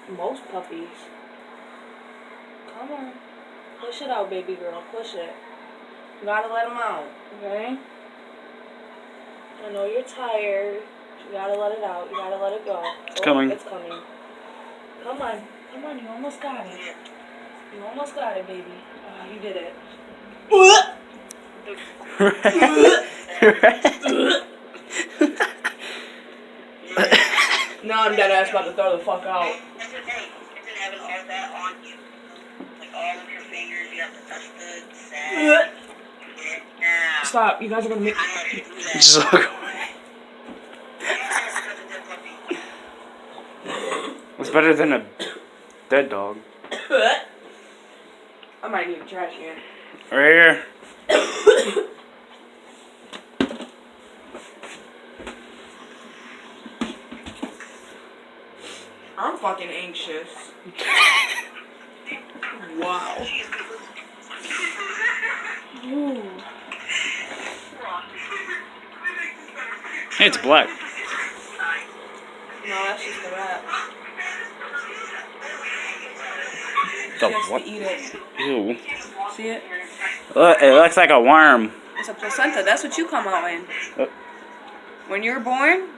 Most puppies. Come on. Push it out, baby girl. Push it. You gotta let them out, okay? I know you're tired. You gotta let it out. You gotta let it go. It's coming. It's coming. Come on. Come on. You almost got it. You almost got it, baby. Oh, you did it. Now I'm dead ass about to throw the fuck out. Having all that on you. Like all of your fingers, you have to touch the sack. Stop. You guys are gonna make Just look away. It's better than a dead dog. I might need a trash can. Right here. I'm fucking anxious. Wow. Ooh. Hey, it's black. No, that's just the rat. The She has what? to eat it. Ew. See it? It looks like a worm. It's a placenta. That's what you come out in. Uh. When you were born,